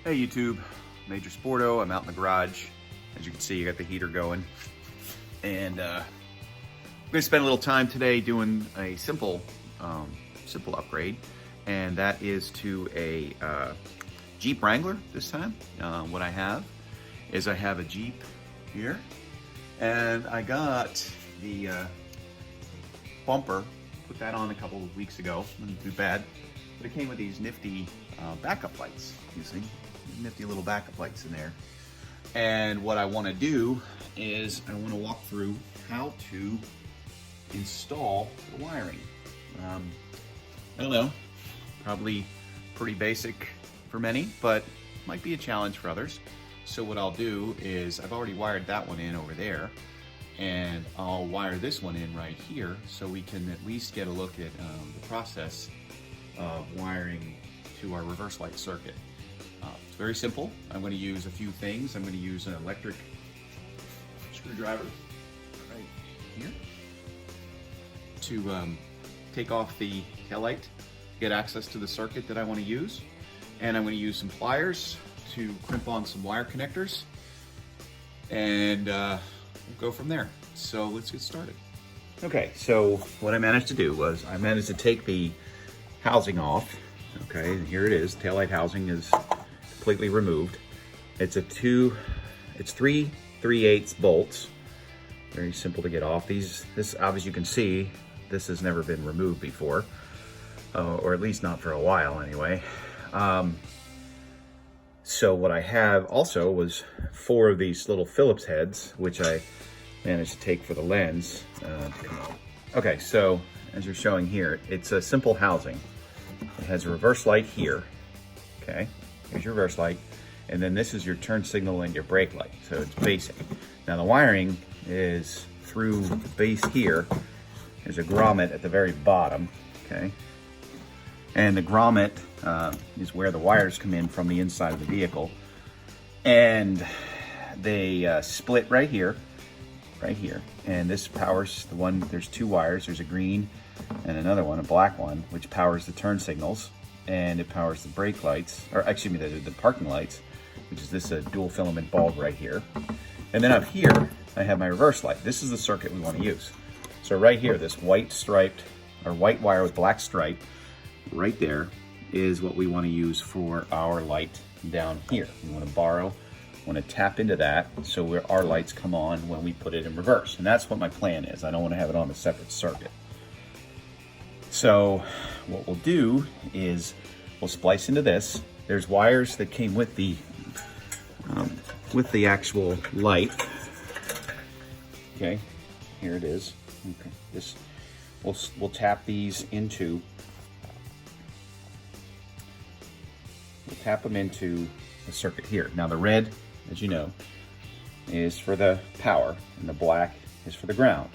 Hey YouTube, Major Sporto. I'm out in the garage. As you can see, I got the heater going. And I'm gonna spend a little time today doing a simple upgrade. And that is to a Jeep Wrangler this time. What I have is I have a Jeep here. And I got the bumper, put that on a couple of weeks ago, wasn't too bad. But it came with these nifty backup lights, you see? Nifty little backup lights in there. And what I want to do is I want to walk through how to install the wiring. I don't know, probably pretty basic for many, but might be a challenge for others. So what I'll do is I've already wired that one in over there, and I'll wire this one in right here so we can at least get a look at the process of wiring to our reverse light circuit. It's very simple. I'm going to use a few things. I'm going to use an electric screwdriver right here to take off the taillight, get access to the circuit that I want to use. And I'm going to use some pliers to crimp on some wire connectors, and we'll go from there. So let's get started. Okay, so what I managed to do was I managed to take the housing off. Okay, and here it is. Taillight housing is completely removed. It's 3 3/8 bolts. Very simple to get off. This, as you can see, this has never been removed before, or at least not for a while anyway. So what I have also was 4 of these little Phillips heads, which I managed to take for the lens. Okay, so as you're showing here, it's a simple housing. It has a reverse light here. Okay, here's your reverse light. And then this is your turn signal and your brake light. So it's basic. Now the wiring is through the base here. There's a grommet at the very bottom, okay? And the grommet is where the wires come in from the inside of the vehicle. And they split right here. And this powers the one, there's 2 wires. There's a green and another one, a black one, which powers the turn signals. And it powers the brake lights, or excuse me, the parking lights, which is this dual filament bulb right here. And then up here, I have my reverse light. This is the circuit we want to use. So right here, this white striped, or white wire with black stripe, right there is what we want to use for our light down here. We want to tap into that so our lights come on when we put it in reverse. And that's what my plan is. I don't want to have it on a separate circuit. So what we'll do is we'll splice into this. There's wires that came with the actual light. Okay, here it is. Okay, this we'll tap these into. We'll tap them into the circuit here. Now the red, as you know, is for the power, and the black is for the ground.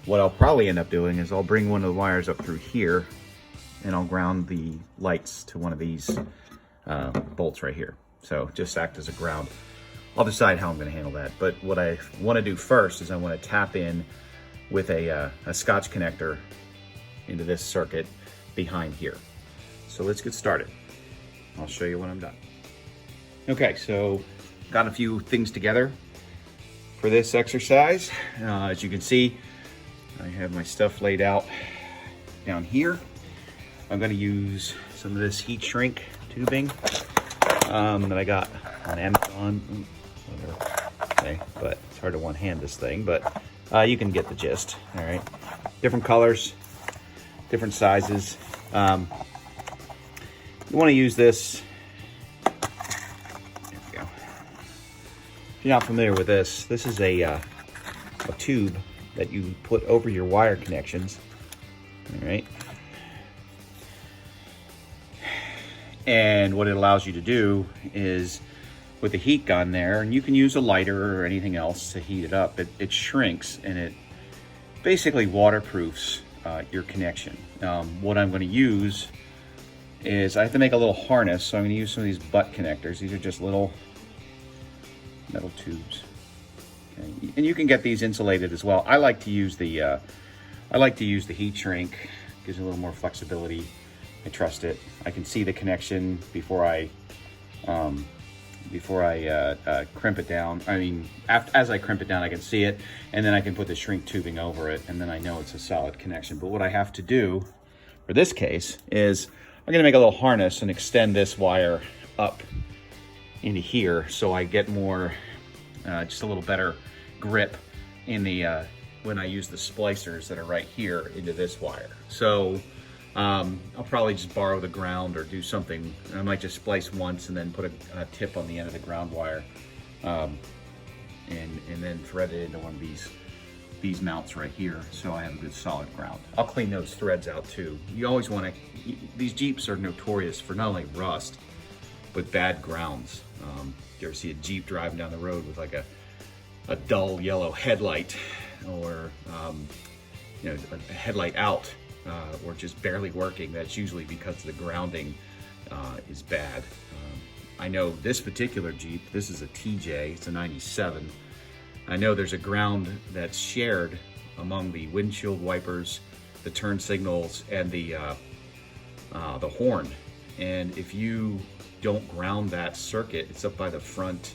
What I'll probably end up doing is I'll bring one of the wires up through here, and I'll ground the lights to one of these bolts right here. So just act as a ground. I'll decide how I'm going to handle that. But what I want to do first is I want to tap in with a Scotch connector into this circuit behind here. So let's get started. I'll show you when I'm done. Okay, so got a few things together for this exercise. As you can see, I have my stuff laid out down here. I'm going to use some of this heat shrink tubing that I got on Amazon. Okay, but it's hard to one-hand this thing, but you can get the gist. All right, different colors, different sizes. You want to use this. There we go. If you're not familiar with this, this is a tube that you put over your wire connections. All right. And what it allows you to do is, with the heat gun there, and you can use a lighter or anything else to heat it up, it shrinks and it basically waterproofs your connection. What I'm going to use is I have to make a little harness, so I'm going to use some of these butt connectors. These are just little metal tubes. Okay. And you can get these insulated as well. I like to use the heat shrink. Gives you a little more flexibility. I trust it. I can see the connection before I before I crimp it down. I mean, as I crimp it down, I can see it, and then I can put the shrink tubing over it, and then I know it's a solid connection. But what I have to do for this case is I'm gonna make a little harness and extend this wire up into here so I get more, just a little better grip in the, when I use the splicers that are right here into this wire. So I'll probably just borrow the ground or do something. I might just splice once and then put a tip on the end of the ground wire, and then thread it into one of these mounts right here so I have a good solid ground. I'll clean those threads out too. You always want to, these Jeeps are notorious for not only rust, but bad grounds. You ever see a Jeep driving down the road with like a dull yellow headlight, or you know, a headlight out, or just barely working? That's usually because the grounding is bad. I know this particular Jeep, this is a TJ, it's a 97. I know there's a ground that's shared among the windshield wipers, the turn signals, and the horn. And if you don't ground that circuit, it's up by the front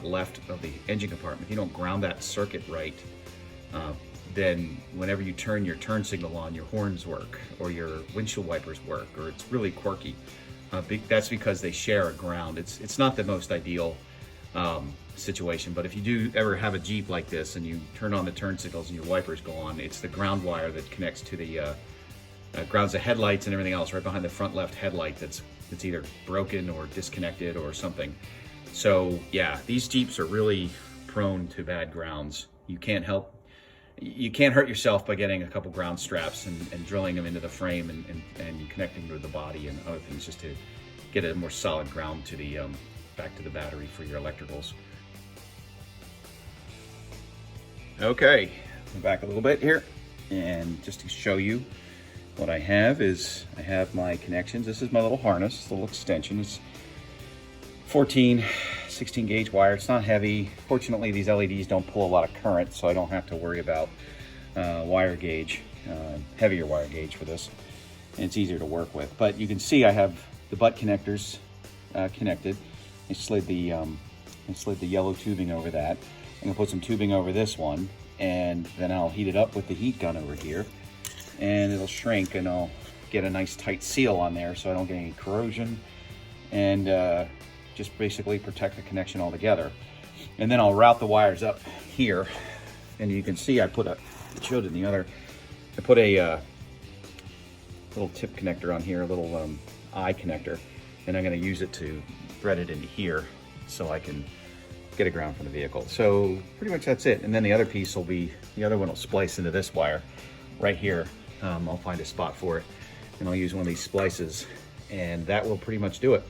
left of the engine compartment. If you don't ground that circuit right, then whenever you turn your turn signal on, your horns work, or your windshield wipers work, or it's really quirky. That's because they share a ground. It's not the most ideal situation, but if you do ever have a Jeep like this and you turn on the turn signals and your wipers go on, it's the ground wire that connects to the grounds the headlights and everything else right behind the front left headlight that's either broken or disconnected or something. So yeah, these Jeeps are really prone to bad grounds. You can't hurt yourself by getting a couple ground straps and drilling them into the frame and connecting to the body and other things, just to get a more solid ground to the back to the battery for your electricals. Okay, back a little bit here, and just to show you what I have is I have my connections. This is my little harness, little extension. It's 14, 16 gauge wire. It's not heavy. Fortunately, these LEDs don't pull a lot of current, so I don't have to worry about wire gauge, heavier wire gauge for this. And it's easier to work with. But you can see I have the butt connectors connected. I slid the yellow tubing over that. I'm gonna put some tubing over this one, and then I'll heat it up with the heat gun over here, and it'll shrink, and I'll get a nice tight seal on there so I don't get any corrosion, and just basically protect the connection altogether. And then I'll route the wires up here, and you can see I put I put a little tip connector on here, a little eye connector, and I'm gonna use it to thread it into here so I can get a ground from the vehicle. So pretty much that's it. And then the other piece will be, the other one will splice into this wire right here. I'll find a spot for it, and I'll use one of these splices, and that will pretty much do it.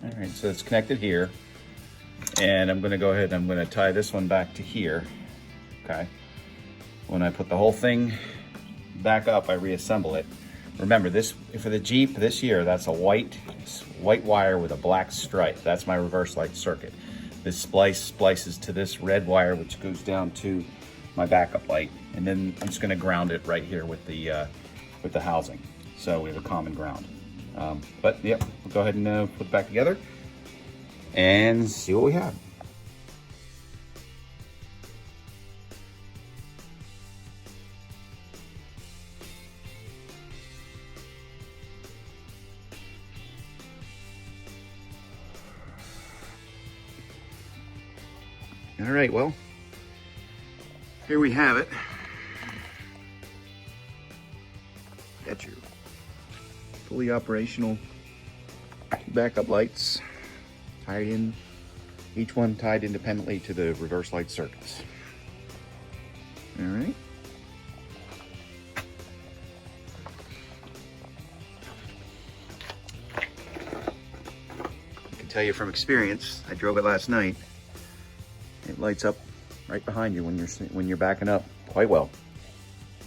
All right, so it's connected here, and I'm gonna go ahead and I'm gonna tie this one back to here, okay? When I put the whole thing back up, I reassemble it. Remember, this, for the Jeep this year, that's a white wire with a black stripe. That's my reverse light circuit. This splices to this red wire, which goes down to my backup light, and then I'm just gonna ground it right here with the housing. So we have a common ground. But yep, we'll go ahead and put it back together and see what we have. All right, well, here we have it. Got your fully operational backup lights tied in, each one tied independently to the reverse light circuits. All right. I can tell you from experience, I drove it last night. It lights up right behind you when you're backing up quite well.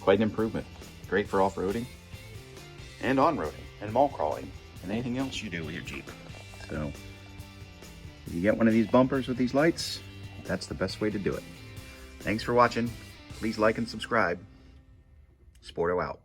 Quite an improvement. Great for off-roading and on-roading and mall crawling and anything else you do with your Jeep. So if you get one of these bumpers with these lights, that's the best way to do it. Thanks for watching. Please like and subscribe. Sporto out.